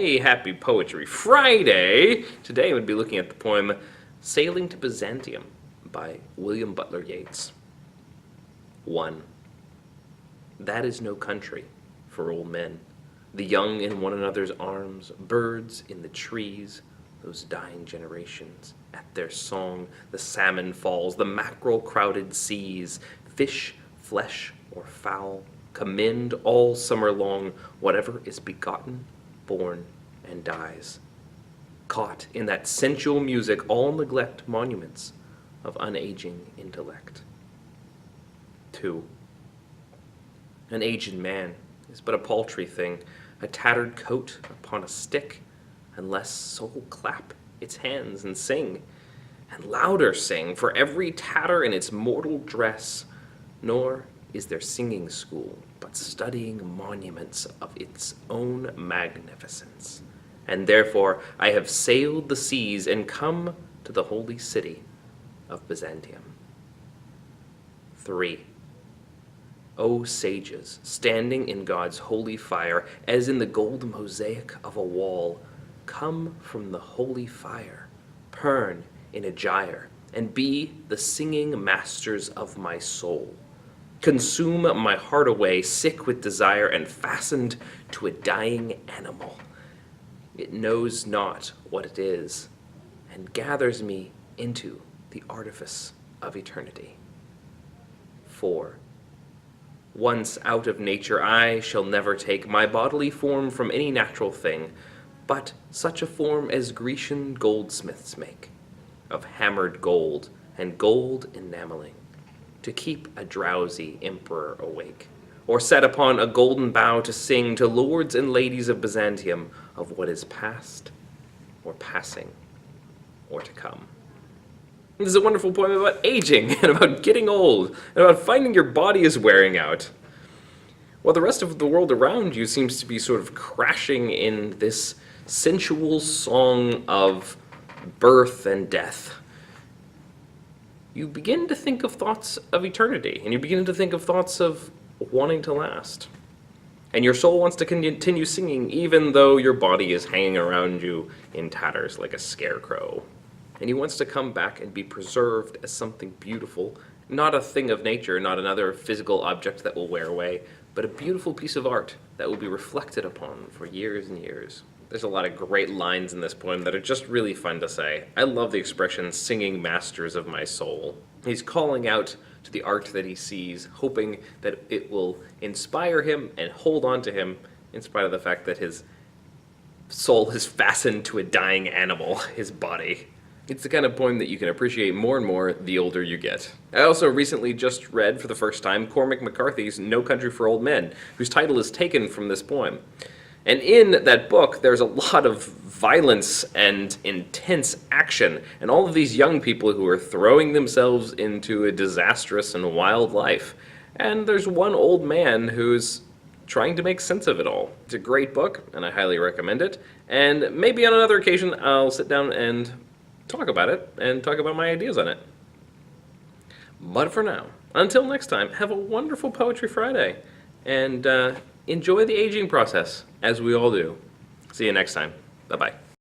Hey, happy Poetry Friday! Today I would be looking at the poem Sailing to Byzantium by William Butler Yeats. 1. That is no country for old men, the young in one another's arms, birds in the trees, those dying generations. At their song the salmon falls, the mackerel-crowded seas, fish, flesh, or fowl, commend all summer long whatever is begotten, born, and dies. Caught in that sensual music, all neglect monuments of unaging intellect. 2. An aged man is but a paltry thing, a tattered coat upon a stick, unless soul clap its hands and sing, and louder sing for every tatter in its mortal dress, nor is there singing school, but studying monuments of its own magnificence. And therefore I have sailed the seas and come to the holy city of Byzantium. 3. O sages, standing in God's holy fire, as in the gold mosaic of a wall, come from the holy fire, purn in a gyre, and be the singing masters of my soul. Consume my heart away, sick with desire and fastened to a dying animal. It knows not what it is, and gathers me into the artifice of eternity. 4. Once out of nature I shall never take my bodily form from any natural thing, but such a form as Grecian goldsmiths make, of hammered gold and gold enameling, to keep a drowsy emperor awake, or set upon a golden bough to sing to lords and ladies of Byzantium of what is past, or passing, or to come. This is a wonderful poem about aging, and about getting old, and about finding your body is wearing out. While the rest of the world around you seems to be sort of crashing in this sensual song of birth and death, you begin to think of thoughts of eternity, and you begin to think of thoughts of wanting to last. And your soul wants to continue singing even though your body is hanging around you in tatters like a scarecrow. And he wants to come back and be preserved as something beautiful, not a thing of nature, not another physical object that will wear away, but a beautiful piece of art that will be reflected upon for years and years. There's a lot of great lines in this poem that are just really fun to say. I love the expression, singing masters of my soul. He's calling out to the art that he sees, hoping that it will inspire him and hold on to him, in spite of the fact that his soul is fastened to a dying animal, his body. It's the kind of poem that you can appreciate more and more the older you get. I also recently just read for the first time Cormac McCarthy's No Country for Old Men, whose title is taken from this poem. And in that book, there's a lot of violence and intense action, and all of these young people who are throwing themselves into a disastrous and wild life. And there's one old man who's trying to make sense of it all. It's a great book, and I highly recommend it. And maybe on another occasion, I'll sit down and talk about it, and talk about my ideas on it. But for now, until next time, have a wonderful Poetry Friday, and enjoy the aging process, as we all do. See you next time. Bye-bye.